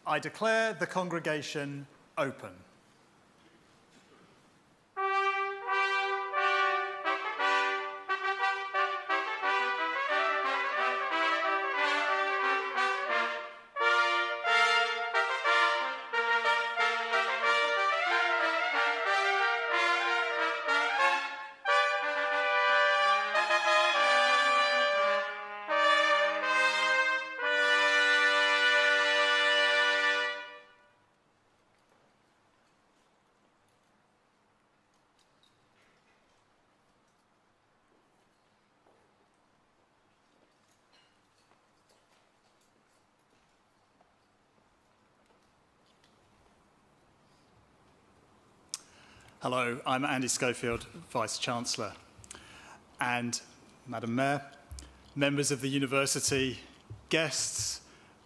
I declare the congregation open. Hello, I'm Andy Schofield, Vice-Chancellor, and Madam Mayor, members of the university, guests,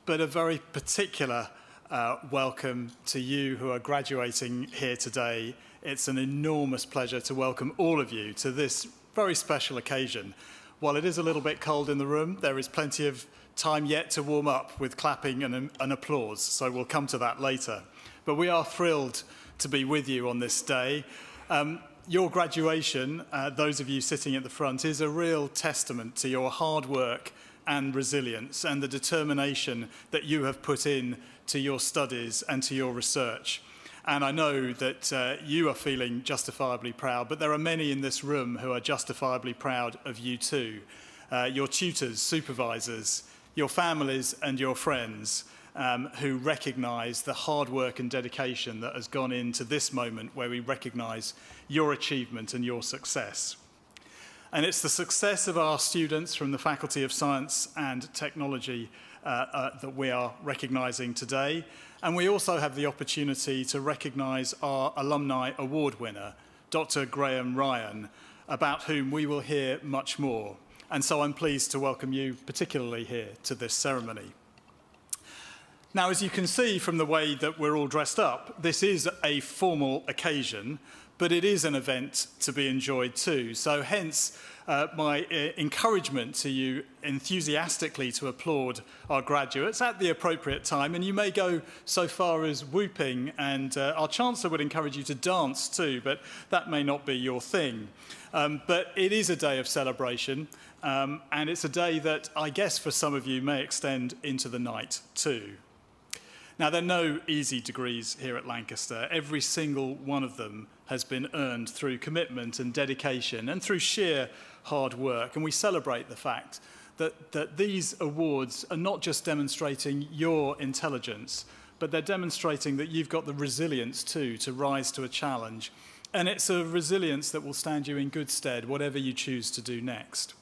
but a very particular welcome to you who are graduating here today. It's an enormous pleasure to welcome all of you to this very special occasion. While it is a little bit cold in the room, there is plenty of time yet to warm up with clapping and applause, so we'll come to that later. But we are thrilled to be with you on this day. Your graduation, those of you sitting at the front, is a real testament to your hard work and resilience and the determination that you have put in to your studies and to your research. And I know that you are feeling justifiably proud, but there are many in this room who are justifiably proud of you too. Your tutors, supervisors, your families and your friends, who recognise the hard work and dedication that has gone into this moment where we recognise your achievement and your success. And it's the success of our students from the Faculty of Science and Technology that we are recognising today. And we also have the opportunity to recognise our Alumni Award winner, Dr. Graham Ryan, about whom we will hear much more. And so I'm pleased to welcome you particularly here to this ceremony. Now, as you can see from the way that we're all dressed up, this is a formal occasion, but it is an event to be enjoyed too. So hence my encouragement to you enthusiastically to applaud our graduates at the appropriate time. And you may go so far as whooping, and our Chancellor would encourage you to dance too, but that may not be your thing. But it is a day of celebration, and it's a day that I guess for some of you may extend into the night too. Now, there are no easy degrees here at Lancaster. Every single one of them has been earned through commitment and dedication and through sheer hard work. And we celebrate the fact that these awards are not just demonstrating your intelligence, but they're demonstrating that you've got the resilience too to rise to a challenge. And it's a resilience that will stand you in good stead, whatever you choose to do next.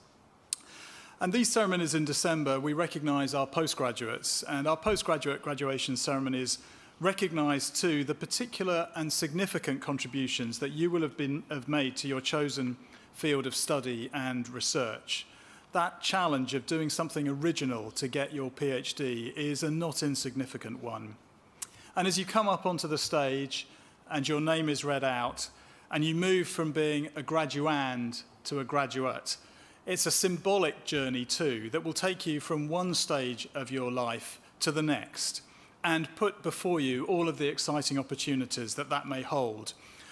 And these ceremonies in December, we recognise our postgraduates, and our postgraduate graduation ceremonies recognise too the particular and significant contributions that you will have made to your chosen field of study and research. That challenge of doing something original to get your PhD is a not insignificant one. And as you come up onto the stage and your name is read out, and you move from being a graduand to a graduate, it's a symbolic journey too that will take you from one stage of your life to the next and put before you all of the exciting opportunities that that may hold.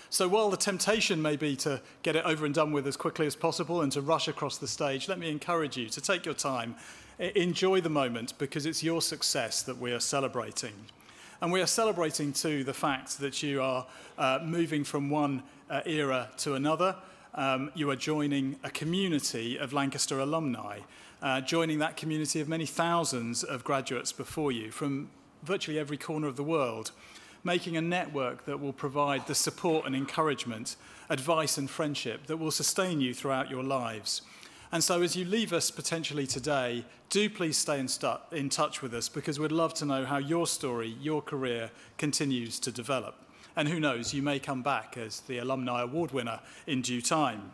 So while the temptation may be to get it over and done with as quickly as possible and to rush across the stage, let me encourage you to take your time, enjoy the moment, because it's your success that we are celebrating. And we are celebrating too the fact that you are moving from one era to another. You are joining a community of Lancaster alumni, joining that community of many thousands of graduates before you from virtually every corner of the world, making a network that will provide the support and encouragement, advice and friendship that will sustain you throughout your lives. And so as you leave us potentially today, do please stay in touch with us, because we'd love to know how your story, your career continues to develop. And who knows, you may come back as the Alumni Award winner in due time.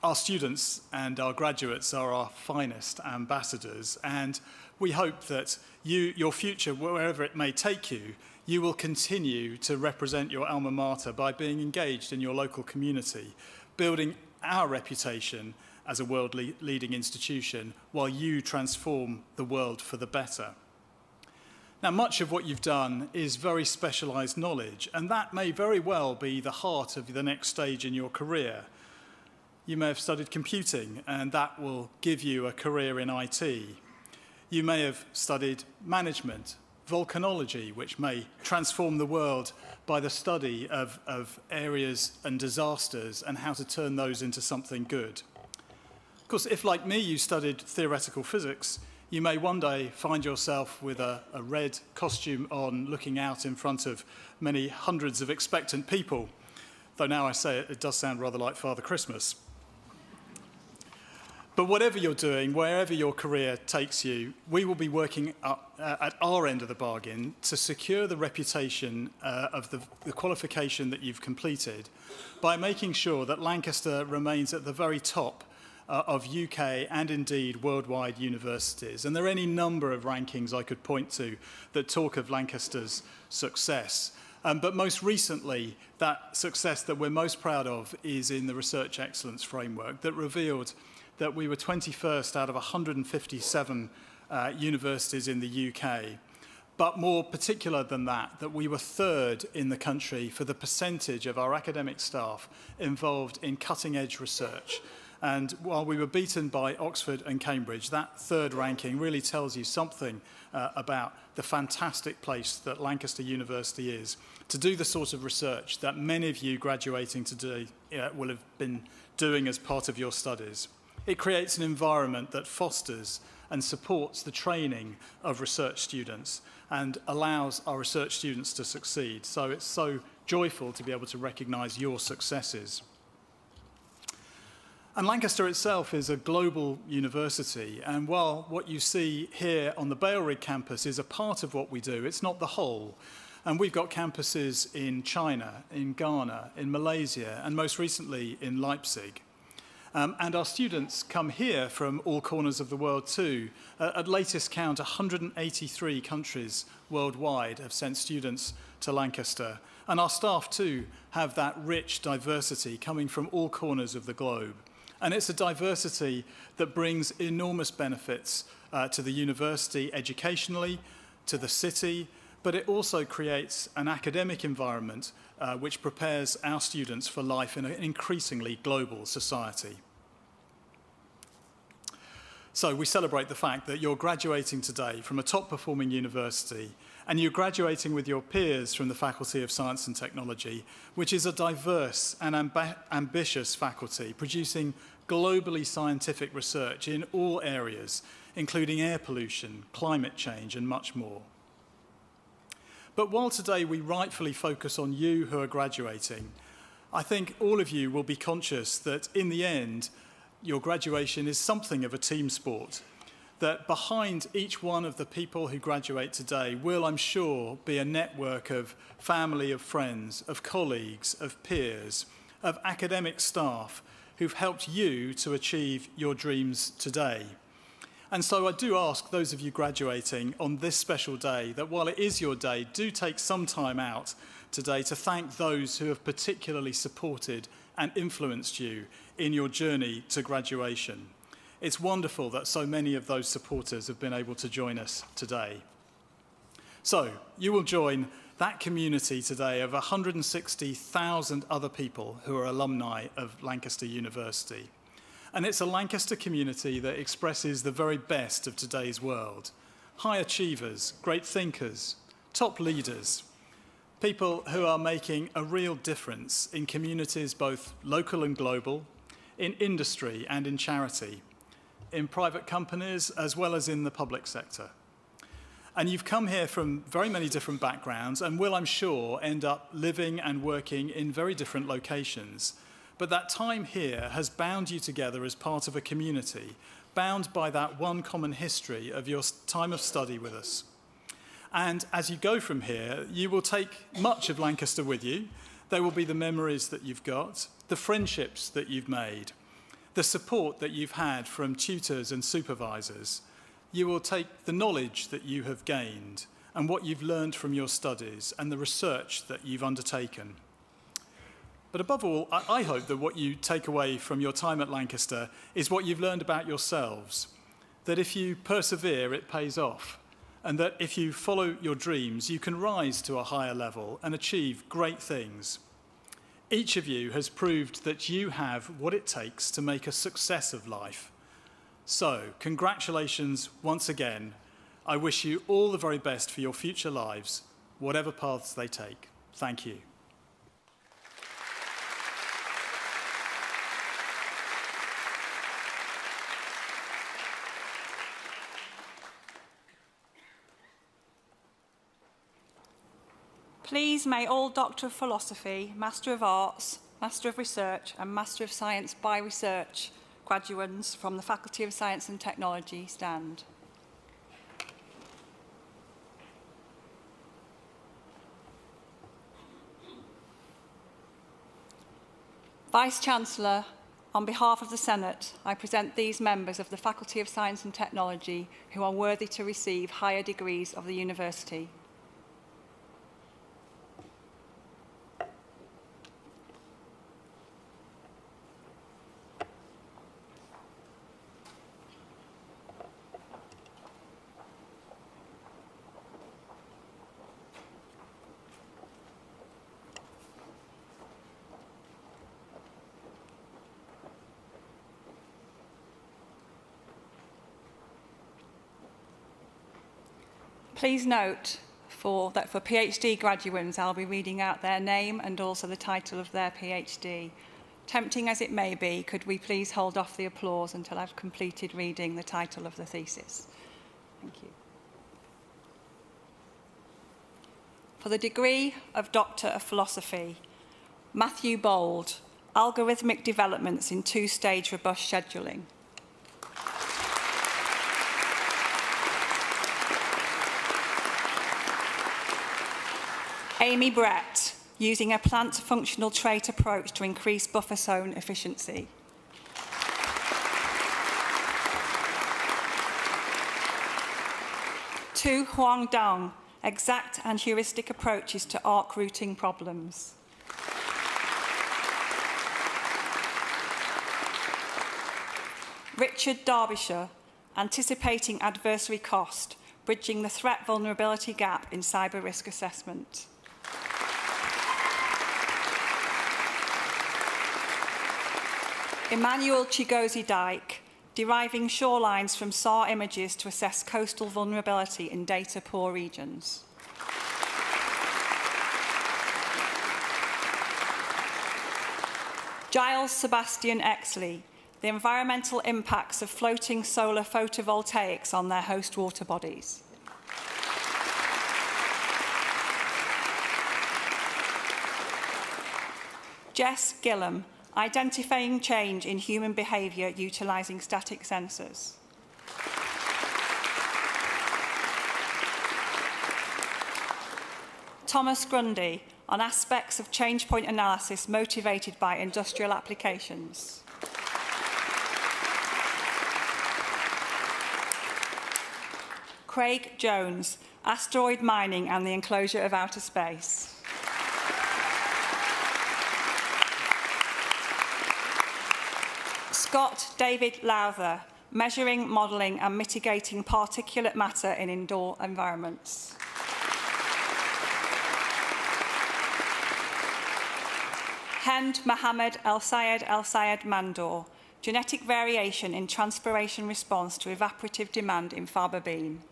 Our students and our graduates are our finest ambassadors, and we hope that your future, wherever it may take you, you will continue to represent your alma mater by being engaged in your local community, building our reputation as a world-leading institution while you transform the world for the better. Now, much of what you've done is very specialised knowledge, and that may very well be the heart of the next stage in your career. You may have studied computing, and that will give you a career in IT. You may have studied management, volcanology, which may transform the world by the study of areas and disasters and how to turn those into something good. Of course, if, like me, you studied theoretical physics, you may one day find yourself with a red costume on, looking out in front of many hundreds of expectant people, though now I say it, it does sound rather like Father Christmas. But whatever you're doing, wherever your career takes you, we will be working at our end of the bargain to secure the reputation of the qualification that you've completed by making sure that Lancaster remains at the very top of UK and indeed worldwide universities. And there are any number of rankings I could point to that talk of Lancaster's success. But most recently, that success that we're most proud of is in the Research Excellence Framework that revealed that we were 21st out of 157 universities in the UK. But more particular than that, that we were third in the country for the percentage of our academic staff involved in cutting-edge research. And while we were beaten by Oxford and Cambridge, that third ranking really tells you something about the fantastic place that Lancaster University is to do the sort of research that many of you graduating today will have been doing as part of your studies. It creates an environment that fosters and supports the training of research students and allows our research students to succeed. So it's so joyful to be able to recognise your successes. And Lancaster itself is a global university, and while what you see here on the Bailrig campus is a part of what we do, it's not the whole. And we've got campuses in China, in Ghana, in Malaysia, and most recently in Leipzig. And our students come here from all corners of the world too. At latest count, 183 countries worldwide have sent students to Lancaster. And our staff too have that rich diversity coming from all corners of the globe. And it's a diversity that brings enormous benefits to the university educationally, to the city, but it also creates an academic environment which prepares our students for life in an increasingly global society. So we celebrate the fact that you're graduating today from a top-performing university, and you're graduating with your peers from the Faculty of Science and Technology, which is a diverse and ambitious faculty, producing globally scientific research in all areas, including air pollution, climate change, and much more. But while today we rightfully focus on you who are graduating, I think all of you will be conscious that in the end, your graduation is something of a team sport, that behind each one of the people who graduate today will, I'm sure, be a network of family, of friends, of colleagues, of peers, of academic staff who've helped you to achieve your dreams today. And so I do ask those of you graduating on this special day that while it is your day, do take some time out today to thank those who have particularly supported and influenced you in your journey to graduation. It's wonderful that so many of those supporters have been able to join us today. So you will join that community today of 160,000 other people who are alumni of Lancaster University. And it's a Lancaster community that expresses the very best of today's world. High achievers, great thinkers, top leaders, people who are making a real difference in communities both local and global, in industry and in charity, in private companies as well as in the public sector. And you've come here from very many different backgrounds and will, I'm sure, end up living and working in very different locations. But that time here has bound you together as part of a community, bound by that one common history of your time of study with us. And as you go from here, you will take much of Lancaster with you. There will be the memories that you've got, the friendships that you've made, the support that you've had from tutors and supervisors. You will take the knowledge that you have gained and what you've learned from your studies and the research that you've undertaken. But above all, I hope that what you take away from your time at Lancaster is what you've learned about yourselves, that if you persevere, it pays off, and that if you follow your dreams, you can rise to a higher level and achieve great things. Each of you has proved that you have what it takes to make a success of life. So, congratulations once again. I wish you all the very best for your future lives, whatever paths they take. Thank you. Please may all Doctor of Philosophy, Master of Arts, Master of Research and Master of Science by Research graduates from the Faculty of Science and Technology stand. Vice-Chancellor, on behalf of the Senate, I present these members of the Faculty of Science and Technology who are worthy to receive higher degrees of the university. Please note that for PhD graduates, I'll be reading out their name and also the title of their PhD. Tempting as it may be, could we please hold off the applause until I've completed reading the title of the thesis? Thank you. For the degree of Doctor of Philosophy, Matthew Bold, Algorithmic Developments in Two-Stage Robust Scheduling. Amy Brett, using a plant functional trait approach to increase buffer zone efficiency. Tu Huang Dong, exact and heuristic approaches to arc routing problems. Richard Derbyshire, anticipating adversary cost, bridging the threat vulnerability gap in cyber risk assessment. Emmanuel Chigozie-Dyke, deriving shorelines from SAR images to assess coastal vulnerability in data-poor regions. Giles Sebastian Exley, the environmental impacts of floating solar photovoltaics on their host water bodies. Jess Gillam, identifying change in human behaviour utilising static sensors. Thomas Grundy, on aspects of change point analysis motivated by industrial applications. Craig Jones, asteroid mining and the enclosure of outer space. Scott David Lowther, measuring, modelling and mitigating particulate matter in indoor environments. Hend Mohammed El Sayed Mandor, genetic variation in transpiration response to evaporative demand in faba bean.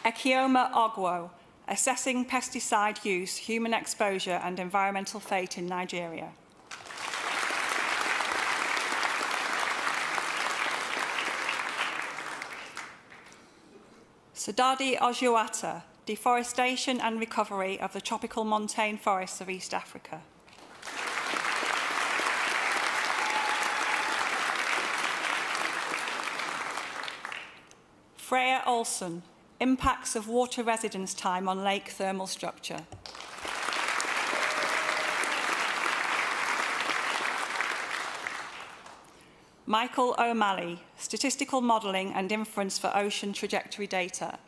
Ekioma Ogwo, assessing pesticide use, human exposure and environmental fate in Nigeria. Sadadi Ojuata, deforestation and recovery of the tropical montane forests of East Africa. Freya Olsen, impacts of water residence time on lake thermal structure. Michael O'Malley, statistical modelling and inference for ocean trajectory data.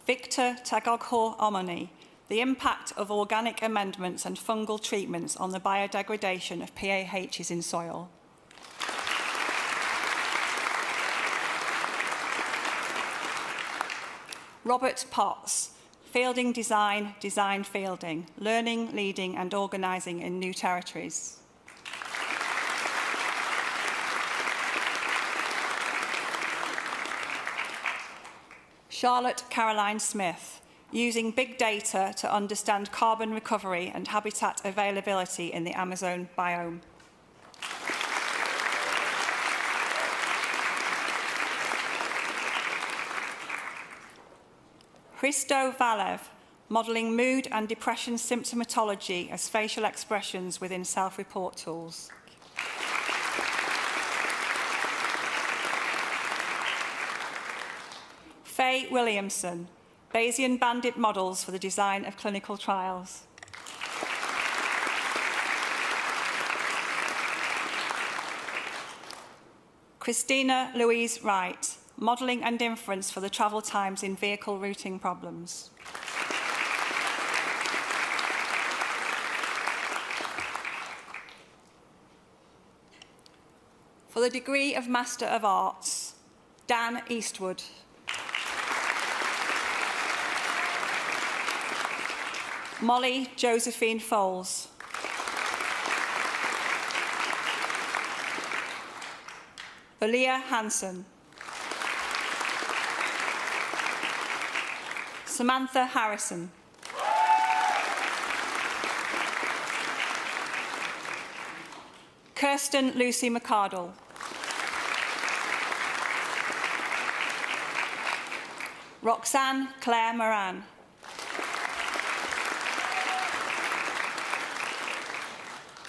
Victor Tagogho Omoni, the impact of organic amendments and fungal treatments on the biodegradation of PAHs in soil. Robert Potts, Fielding Design, Design Fielding, Learning, Leading and Organising in New Territories. Charlotte Caroline Smith, Using Big Data to Understand Carbon Recovery and Habitat Availability in the Amazon Biome. Hristo Valev, Modelling Mood and Depression Symptomatology as Facial Expressions within Self-Report Tools. Faye Williamson, Bayesian Bandit Models for the Design of Clinical Trials. Christina Louise Wright, Modelling and Inference for the Travel Times in Vehicle Routing Problems. For the degree of Master of Arts, Dan Eastwood. Molly Josephine Foles. Valia Hansen. Samantha Harrison. Kirsten Lucy McCardle. Roxanne Claire Moran.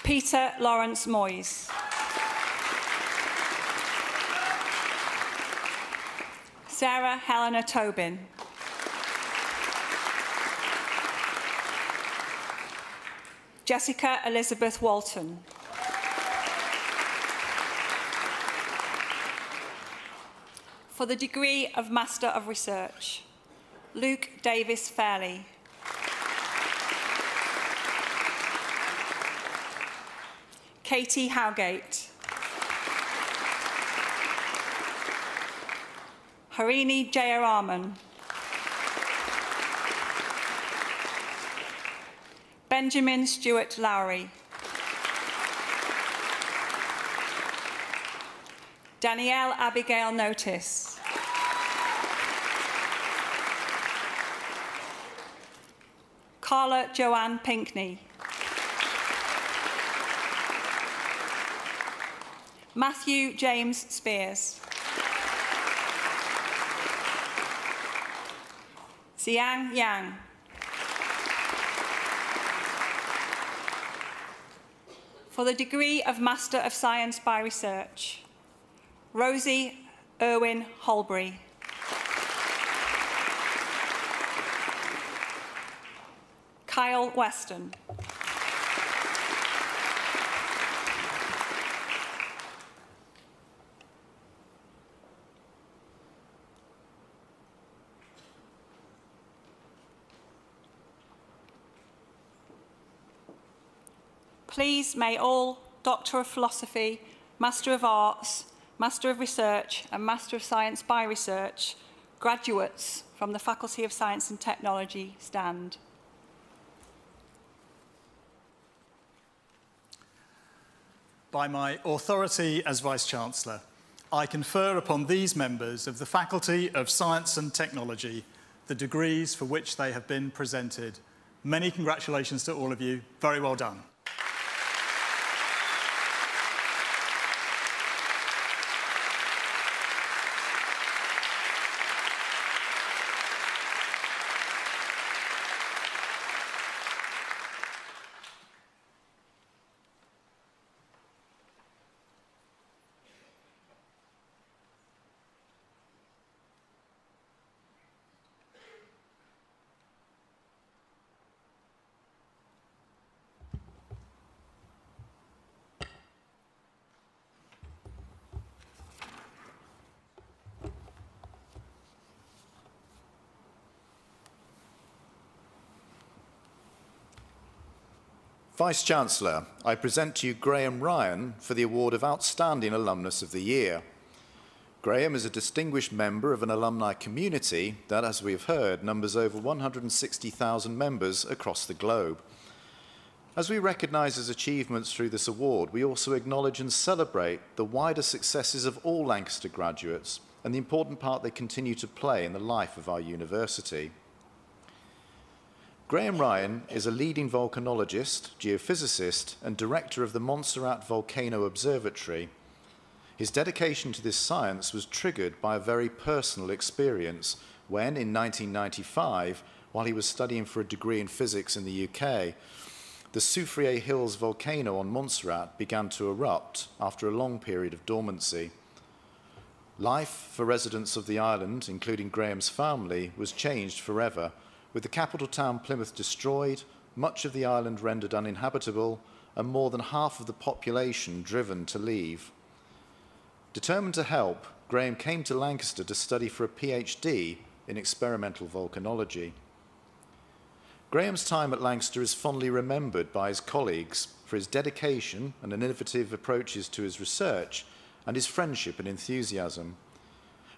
Peter Lawrence Moyes. Sarah Helena Tobin. Jessica Elizabeth Walton. For the degree of Master of Research, Luke Davis Fairley. Katie Howgate. Harini Jayaraman. Benjamin Stewart Lowry. Danielle Abigail Notice. Carla Joanne Pinkney. Matthew James Spears. Xiang Yang. For the degree of Master of Science by Research, Rosie Irwin Holbury. Kyle Weston. Please may all Doctor of Philosophy, Master of Arts, Master of Research and Master of Science by Research graduates from the Faculty of Science and Technology stand. By my authority as Vice-Chancellor, I confer upon these members of the Faculty of Science and Technology the degrees for which they have been presented. Many congratulations to all of you. Very well done. Vice-Chancellor, I present to you Graham Ryan for the award of Outstanding Alumnus of the Year. Graham is a distinguished member of an alumni community that, as we have heard, numbers over 160,000 members across the globe. As we recognise his achievements through this award, we also acknowledge and celebrate the wider successes of all Lancaster graduates and the important part they continue to play in the life of our university. Graham Ryan is a leading volcanologist, geophysicist, and director of the Montserrat Volcano Observatory. His dedication to this science was triggered by a very personal experience when, in 1995, while he was studying for a degree in physics in the UK, the Soufriere Hills volcano on Montserrat began to erupt after a long period of dormancy. Life for residents of the island, including Graham's family, was changed forever, with the capital town Plymouth destroyed, much of the island rendered uninhabitable, and more than half of the population driven to leave. Determined to help, Graham came to Lancaster to study for a PhD in experimental volcanology. Graham's time at Lancaster is fondly remembered by his colleagues for his dedication and innovative approaches to his research and his friendship and enthusiasm.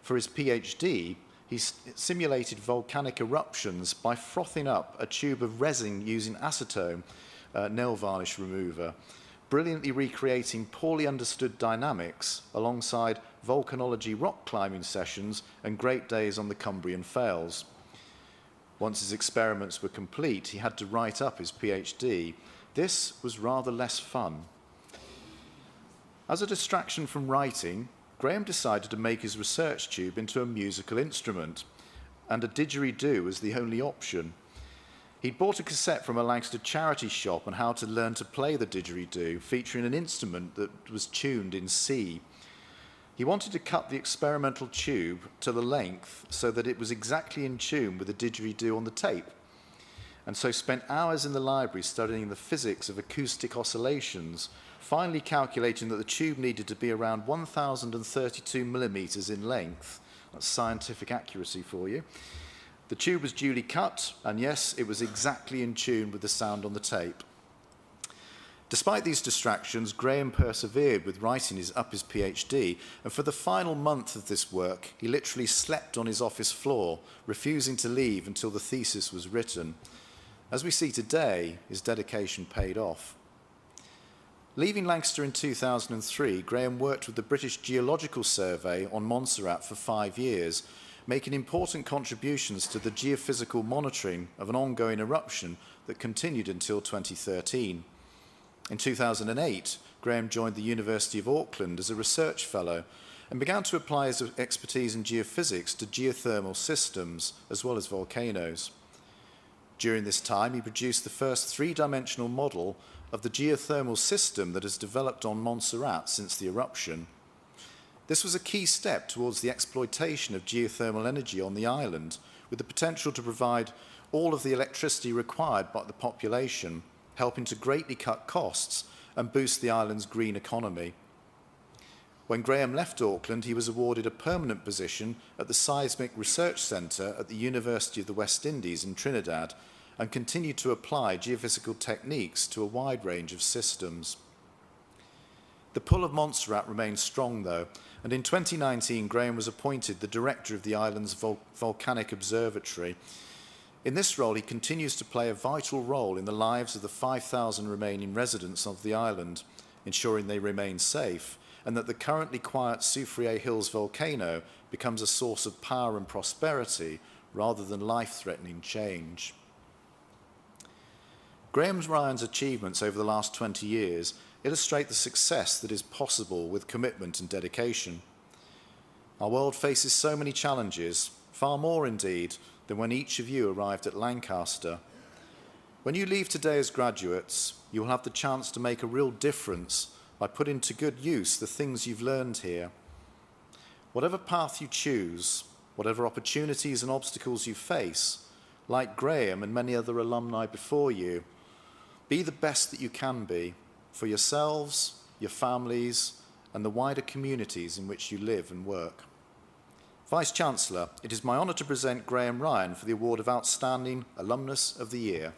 For his PhD, he simulated volcanic eruptions by frothing up a tube of resin using acetone nail varnish remover, brilliantly recreating poorly understood dynamics alongside volcanology rock climbing sessions and great days on the Cumbrian Fales. Once his experiments were complete, he had to write up his PhD. This was rather less fun. As a distraction from writing, Graham decided to make his research tube into a musical instrument, and a didgeridoo was the only option. He'd bought a cassette from a Lancaster charity shop on how to learn to play the didgeridoo, featuring an instrument that was tuned in C. He wanted to cut the experimental tube to the length so that it was exactly in tune with the didgeridoo on the tape, and so spent hours in the library studying the physics of acoustic oscillations, finally calculating that the tube needed to be around 1,032 millimetres in length. That's scientific accuracy for you. The tube was duly cut, and yes, it was exactly in tune with the sound on the tape. Despite these distractions, Graham persevered with writing his PhD, and for the final month of this work, he literally slept on his office floor, refusing to leave until the thesis was written. As we see today, his dedication paid off. Leaving Lancaster in 2003, Graham worked with the British Geological Survey on Montserrat for 5 years, making important contributions to the geophysical monitoring of an ongoing eruption that continued until 2013. In 2008, Graham joined the University of Auckland as a research fellow and began to apply his expertise in geophysics to geothermal systems as well as volcanoes. During this time, he produced the first three-dimensional model of the geothermal system that has developed on Montserrat since the eruption. This was a key step towards the exploitation of geothermal energy on the island, with the potential to provide all of the electricity required by the population, helping to greatly cut costs and boost the island's green economy. When Graham left Auckland, he was awarded a permanent position at the Seismic Research Centre at the University of the West Indies in Trinidad, and continued to apply geophysical techniques to a wide range of systems. The pull of Montserrat remains strong, though, and in 2019, Graham was appointed the director of the island's volcanic observatory. In this role, he continues to play a vital role in the lives of the 5,000 remaining residents of the island, ensuring they remain safe, and that the currently quiet Soufriere Hills volcano becomes a source of power and prosperity rather than life-threatening change. Graham Ryan's achievements over the last 20 years illustrate the success that is possible with commitment and dedication. Our world faces so many challenges, far more indeed than when each of you arrived at Lancaster. When you leave today as graduates, you will have the chance to make a real difference by putting to good use the things you've learned here. Whatever path you choose, whatever opportunities and obstacles you face, like Graham and many other alumni before you, be the best that you can be for yourselves, your families, and the wider communities in which you live and work. Vice-Chancellor, it is my honour to present Graham Ryan for the award of Outstanding Alumnus of the Year.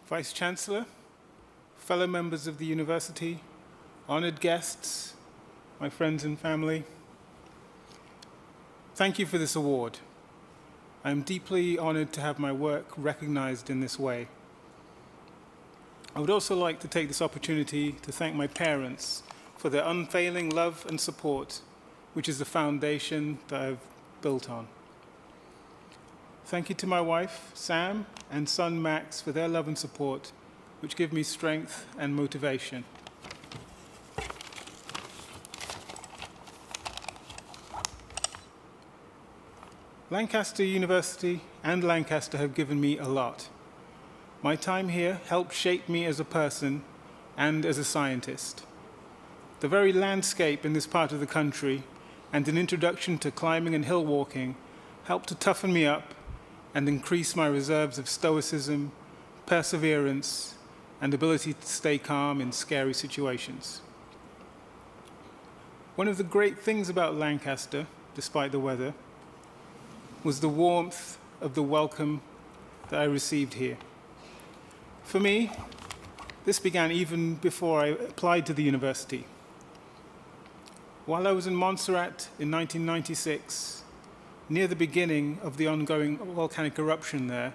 Vice-Chancellor, fellow members of the university, honored guests, my friends and family, thank you for this award. I am deeply honored to have my work recognized in this way. I would also like to take this opportunity to thank my parents for their unfailing love and support, which is the foundation that I've built on. Thank you to my wife, Sam, and son, Max, for their love and support, which give me strength and motivation. Lancaster University and Lancaster have given me a lot. My time here helped shape me as a person and as a scientist. The very landscape in this part of the country and an introduction to climbing and hill walking helped to toughen me up and increase my reserves of stoicism, perseverance, and ability to stay calm in scary situations. One of the great things about Lancaster, despite the weather, was the warmth of the welcome that I received here. For me, this began even before I applied to the university. While I was in Montserrat in 1996, near the beginning of the ongoing volcanic eruption there,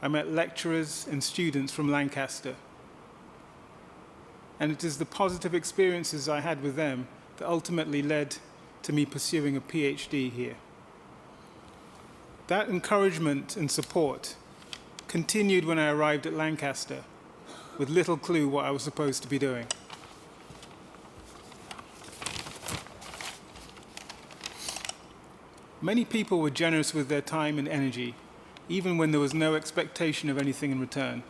I met lecturers and students from Lancaster. And it is the positive experiences I had with them that ultimately led to me pursuing a PhD here. That encouragement and support continued when I arrived at Lancaster, with little clue what I was supposed to be doing. Many people were generous with their time and energy, even when there was no expectation of anything in return.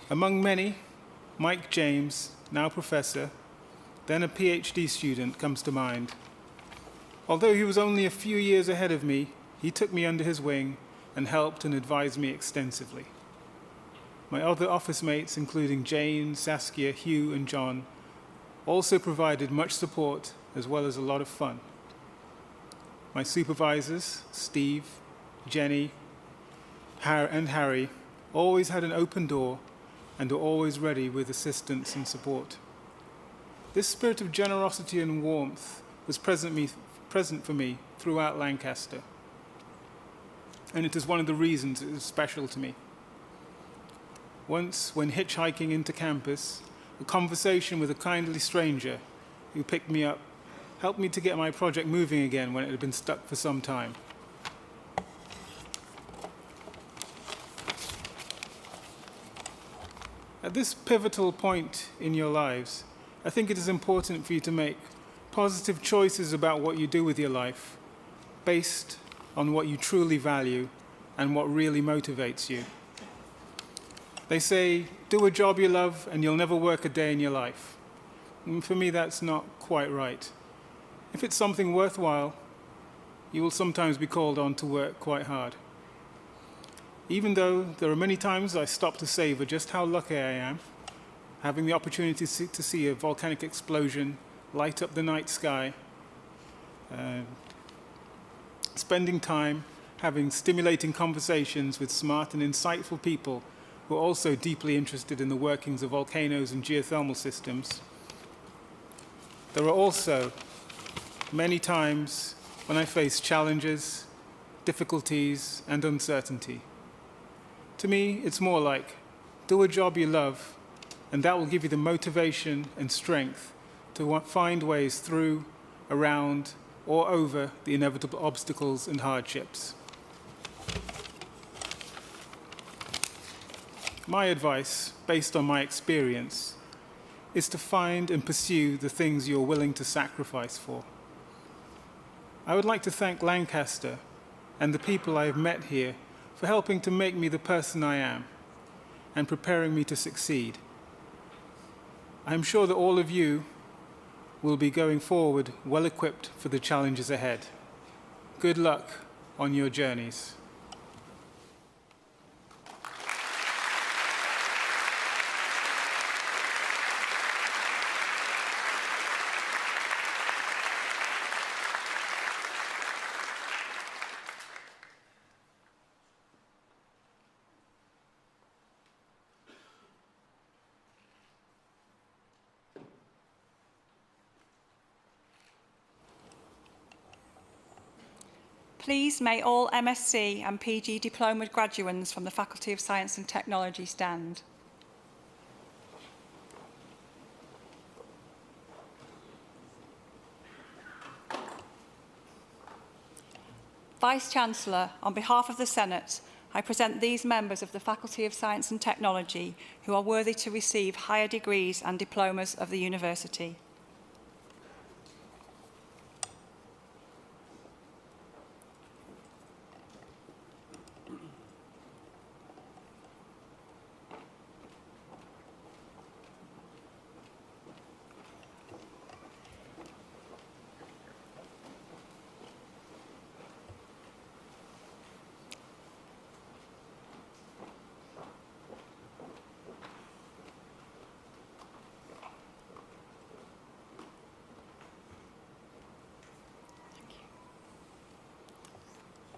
Among many, Mike James, now professor, then a PhD student, comes to mind. Although he was only a few years ahead of me, he took me under his wing and helped and advised me extensively. My other office mates, including Jane, Saskia, Hugh, and John, also provided much support as well as a lot of fun. My supervisors, Steve, Jenny, and Harry, always had an open door and were always ready with assistance and support. This spirit of generosity and warmth was present for me throughout Lancaster, and it is one of the reasons it is special to me. Once, when hitchhiking into campus, a conversation with a kindly stranger who picked me up helped me to get my project moving again when it had been stuck for some time. At this pivotal point in your lives, I think it is important for you to make positive choices about what you do with your life, based on what you truly value and what really motivates you. They say, do a job you love and you'll never work a day in your life. And for me, that's not quite right. If it's something worthwhile, you will sometimes be called on to work quite hard. Even though there are many times I stop to savor just how lucky I am, having the opportunity to see a volcanic explosion light up the night sky, spending time having stimulating conversations with smart and insightful people who are also deeply interested in the workings of volcanoes and geothermal systems. There are also many times when I face challenges, difficulties, and uncertainty. To me, it's more like, do a job you love, and that will give you the motivation and strength to find ways through, around, or over the inevitable obstacles and hardships. My advice, based on my experience, is to find and pursue the things you're willing to sacrifice for. I would like to thank Lancaster and the people I have met here for helping to make me the person I am and preparing me to succeed. I am sure that all of you will be going forward well equipped for the challenges ahead. Good luck on your journeys. Please may all MSc and PG diploma graduates from the Faculty of Science and Technology stand. Vice-Chancellor, on behalf of the Senate, I present these members of the Faculty of Science and Technology who are worthy to receive higher degrees and diplomas of the university.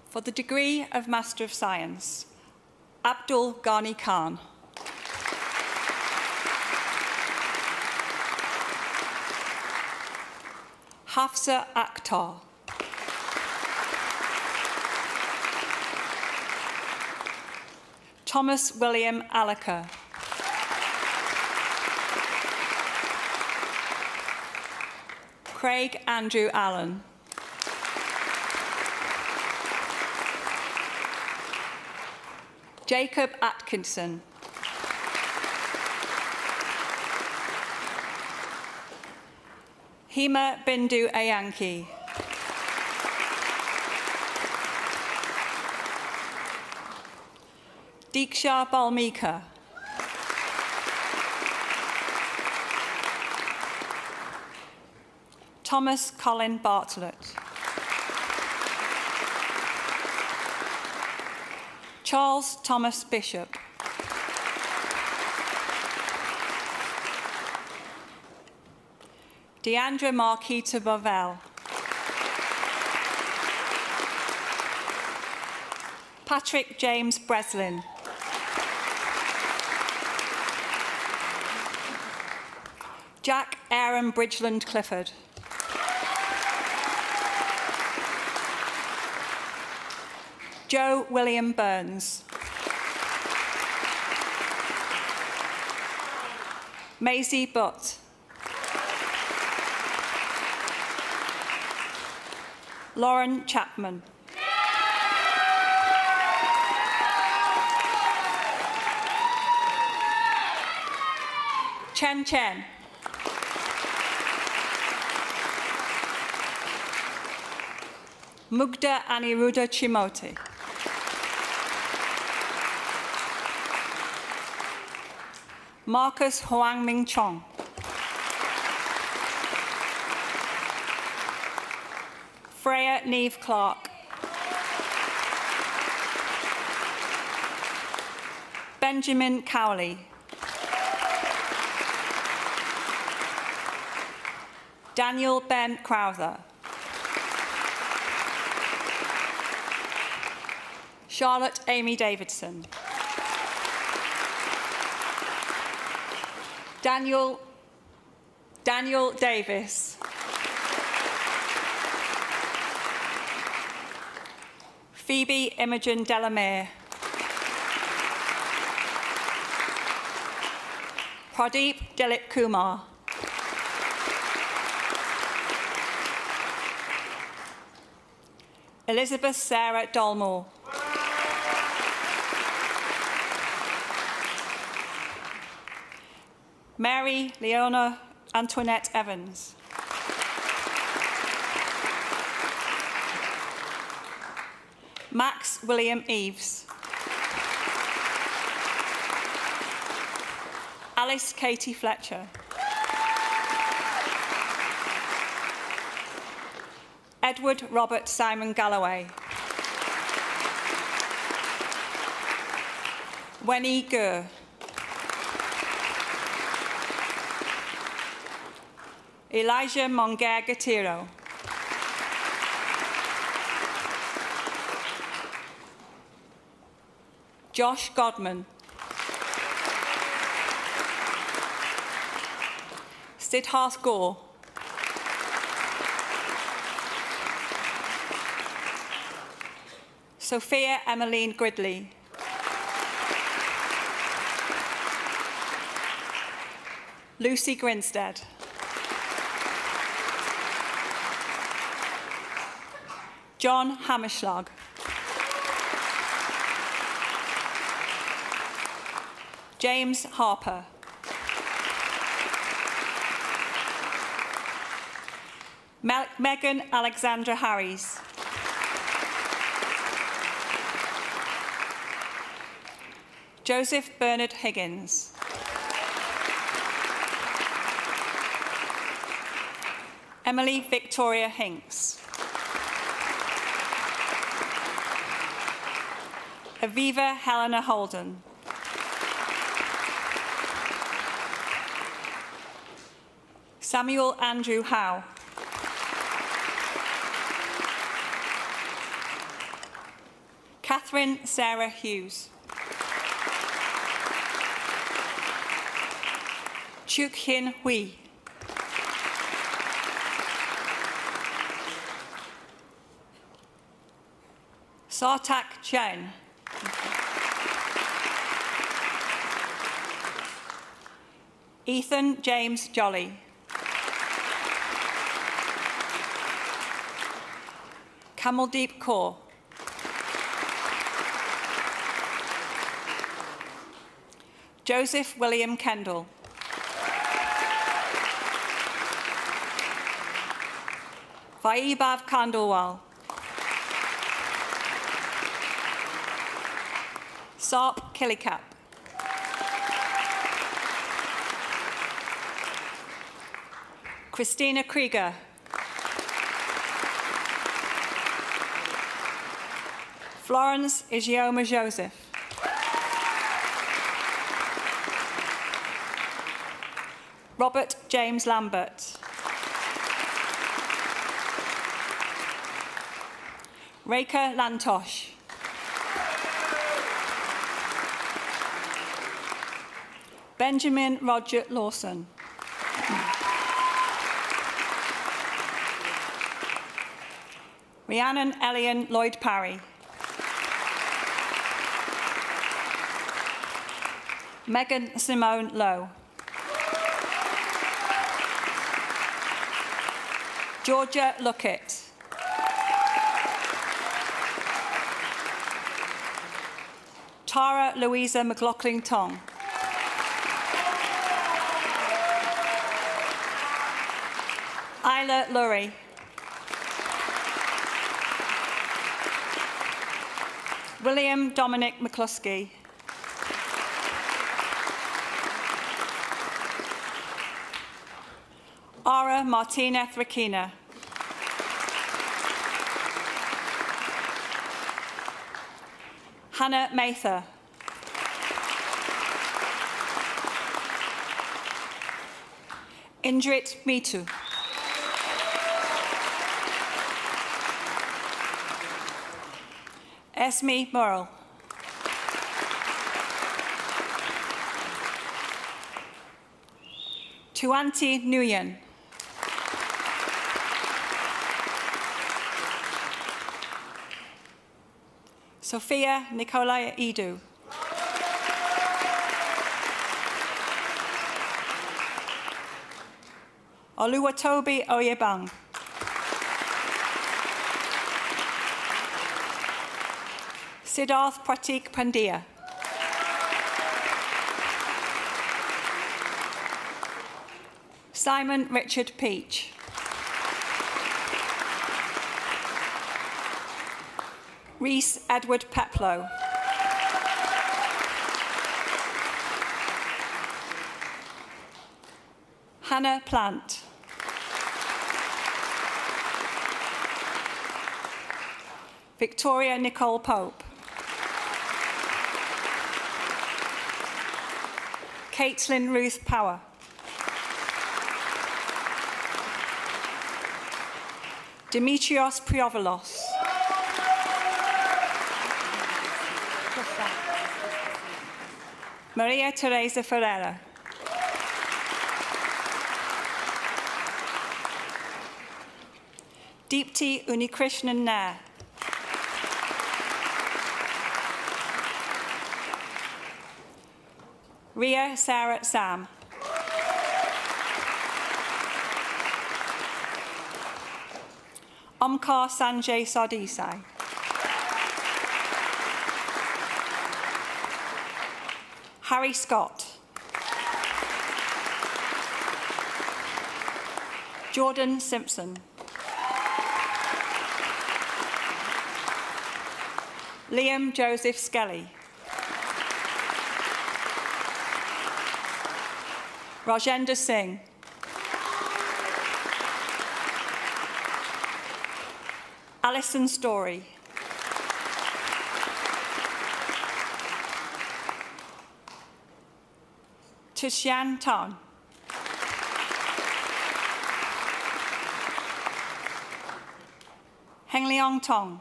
For the degree of Master of Science, Abdul Ghani Khan. Hafsa Akhtar. Thomas William Alaka. Craig Andrew Allen. Jacob Atkinson. Hema Bindu Ayanki. Diksha Balmika. Thomas Colin Bartlett. Charles Thomas Bishop. Deandra Marquita Bovell. Patrick James Breslin. Jack Aaron Bridgeland Clifford. Joe William Burns. Maisie Butt. Lauren Chapman. Chen Chen. Mugda Aniruddha Chimoti. Marcus Hoang Ming Chong. Freya Neve Clark. Benjamin Cowley. Daniel Ben Crowther. Charlotte Amy Davidson. Daniel Davis. Phoebe Imogen Delamere. Pradeep Dilip Kumar. Elizabeth Sarah Dolmore. Mary Leona Antoinette Evans. Max William Eves. Alice Katie Fletcher. Edward Robert Simon Galloway. Wenny Gurr. Elijah Monger Gatiro. Josh Godman. Siddharth Gore. Sophia Emmeline Gridley. Lucy Grinstead. John Hammerschlag. James Harper. Megan Alexandra Harries. Joseph Bernard Higgins. Emily Victoria Hinks. Aviva Helena Holden. Samuel Andrew Howe. Catherine Sarah Hughes. Chuk Hin Hui. Sartak Chen. Ethan James Jolly. Kamaldeep Kaur. Joseph William Kendall. Vaibhav Khandelwal. Sarp Killicap. Christina Krieger. Florence Ijeoma Joseph. Robert James Lambert. Reka Lantosh. Benjamin Roger Lawson. Rhiannon Elian Lloyd Parry. Megan Simone Lowe. Georgia Luckett. Tara Louisa McLaughlin Tong. Isla Lurie. William Dominic McCluskey. Ara Martina Thrakina. Hannah Mather. Indrit Mitu. Esme Murrell. Tuanti Nguyen. Sophia Nikolai Idu. Oluwatobi Oyebang. Siddharth Pratik Pandya. Simon Richard Peach. Rhys Edward Peplow. Hannah Plant. Victoria Nicole Pope. Caitlin Ruth Power. Dimitrios Priovalos. Maria Teresa Ferreira. Deepti Unikrishnan Nair. Ria Sarah Sam. Omkar Sanjay Sardesai. Harry Scott. Jordan Simpson. Liam Joseph Skelly. Rajendra Singh. Alison Story. Tushan Tan. Heng Leong Tong.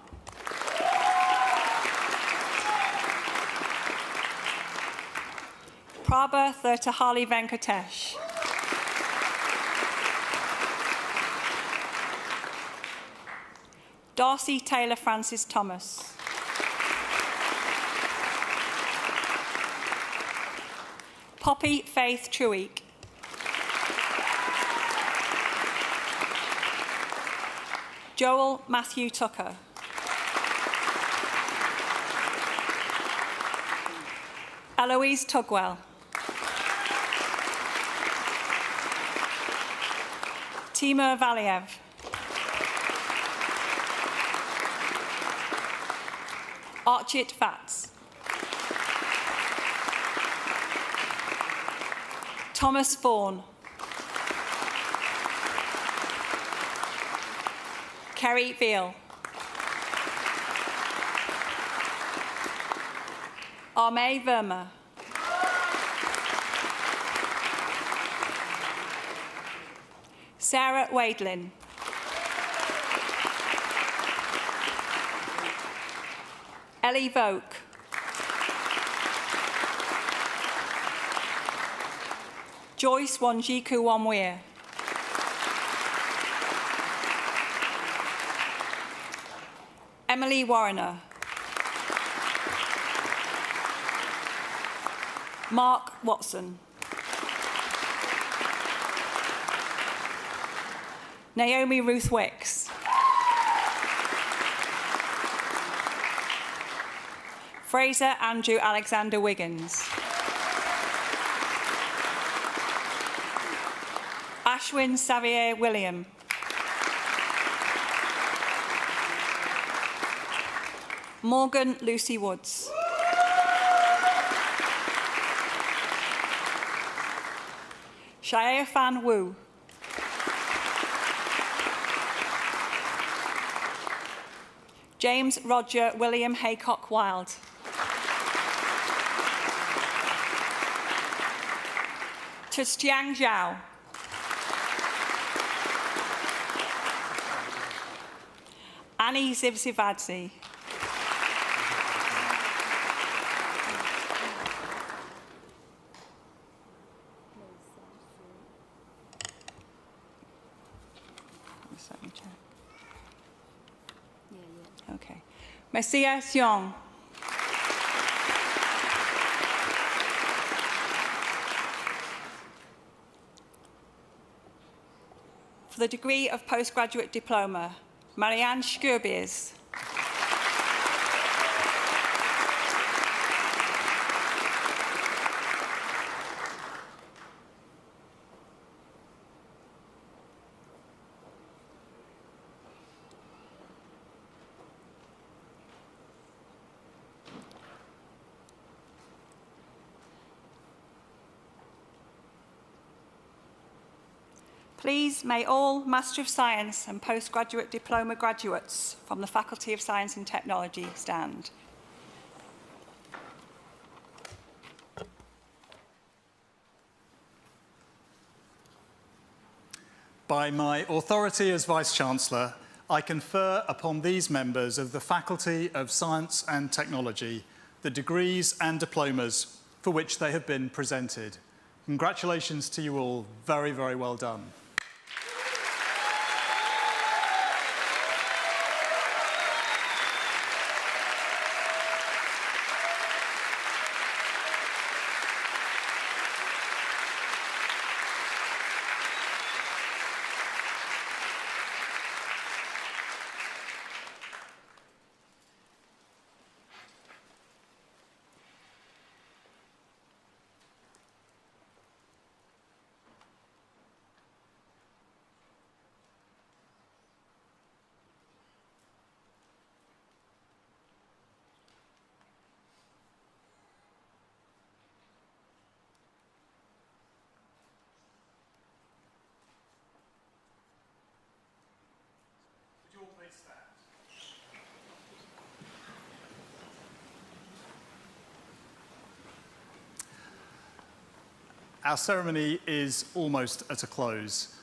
Prabha Thirtahali Venkatesh. Darcy Taylor Francis Thomas. Poppy Faith Trueek. Joel Matthew Tucker. Eloise Tugwell. Timur Valiev. Archit Vats. Thomas Vaughan. Kerry Veal. Armay Verma. Sarah Wadelin. Ellie Voke. Joyce Wanjiku Wamwea. Emily Warrener. Mark Watson. Naomi Ruth Wicks. Fraser Andrew Alexander Wiggins. Ashwin Xavier William. Morgan Lucy Woods. Shia Fan Wu. James Roger William Haycock Wild. Tustiang Zhao. Annie Zivzivadze. Okay. Messia Xiong. For the degree of postgraduate diploma, Marianne Skurbiers. Please, may all Master of Science and Postgraduate Diploma graduates from the Faculty of Science and Technology stand. By my authority as Vice-Chancellor, I confer upon these members of the Faculty of Science and Technology the degrees and diplomas for which they have been presented. Congratulations to you all. Very, very well done. our ceremony is almost at a close.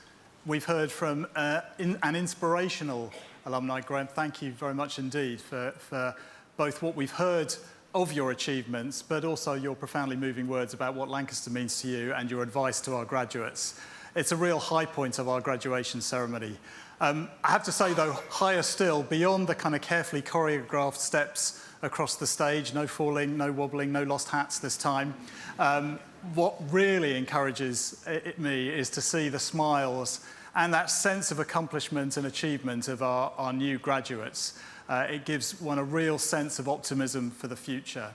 We've heard from an inspirational alumni. Graham, thank you very much indeed for both what we've heard of your achievements, but also your profoundly moving words about what Lancaster means to you and your advice to our graduates. It's a real high point of our graduation ceremony. I have to say, though, higher still, beyond the kind of carefully choreographed steps across the stage, no falling, no wobbling, no lost hats this time, what really encourages me is to see the smiles and that sense of accomplishment and achievement of our new graduates. It gives one a real sense of optimism for the future.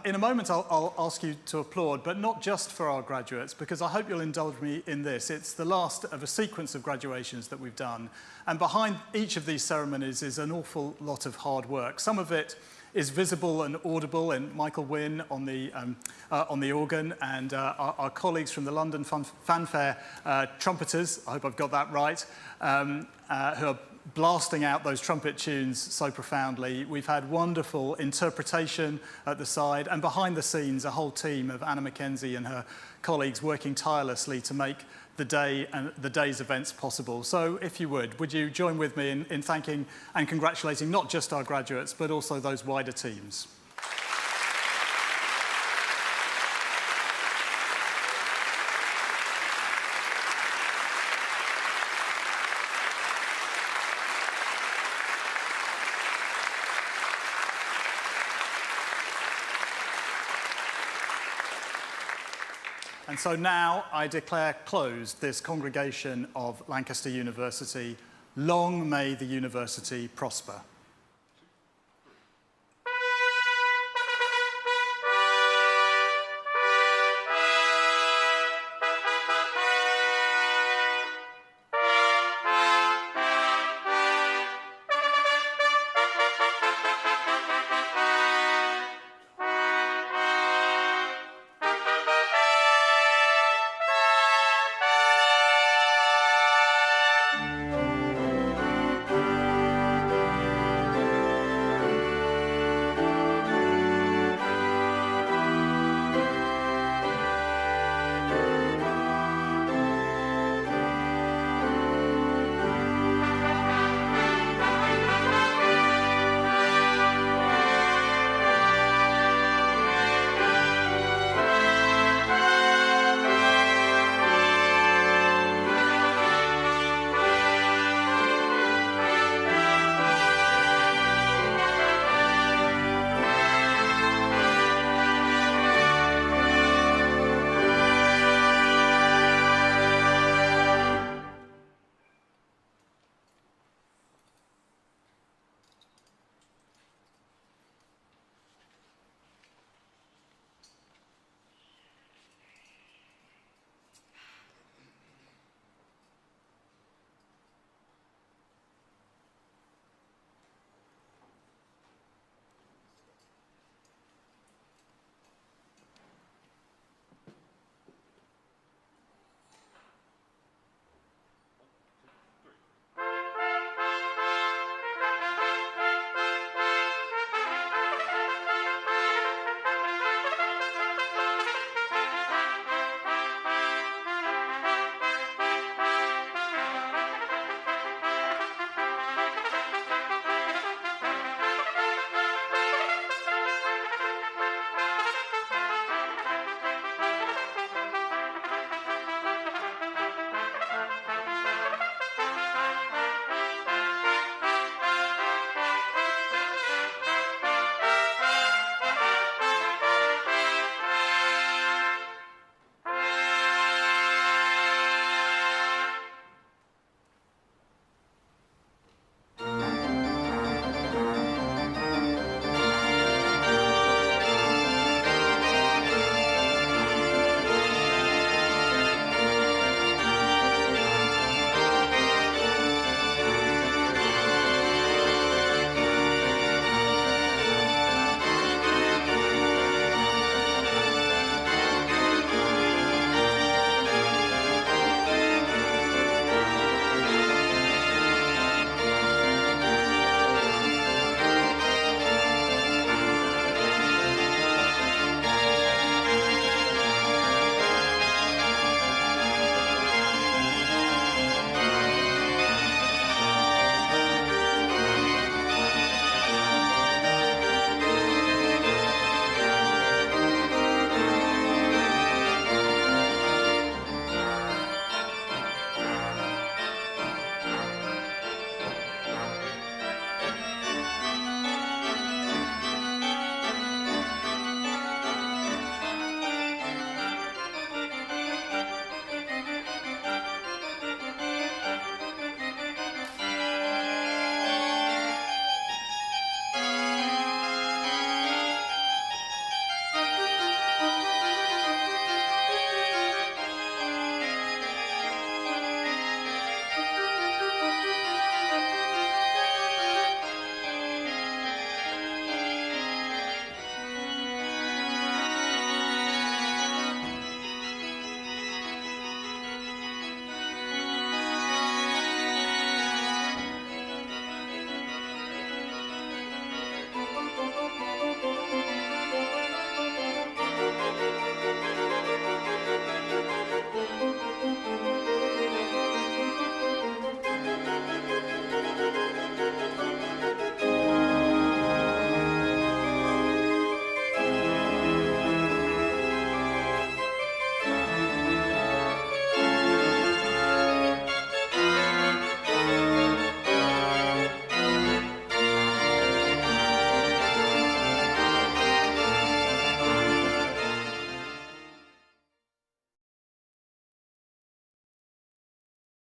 In a moment, I'll ask you to applaud, but not just for our graduates, because I hope you'll indulge me in this. It's the last of a sequence of graduations that we've done, and behind each of these ceremonies is an awful lot of hard work. Some of it is visible and audible in Michael Wynne on the organ, and our colleagues from the London Fanfare trumpeters, I hope I've got that right, who are blasting out those trumpet tunes so profoundly. We've had wonderful interpretation at the side, and behind the scenes, a whole team of Anna Mackenzie and her colleagues working tirelessly to make the day and the day's events possible. So if you would you join with me in thanking and congratulating not just our graduates, but also those wider teams. And so now I declare closed this congregation of Lancaster University. Long may the university prosper.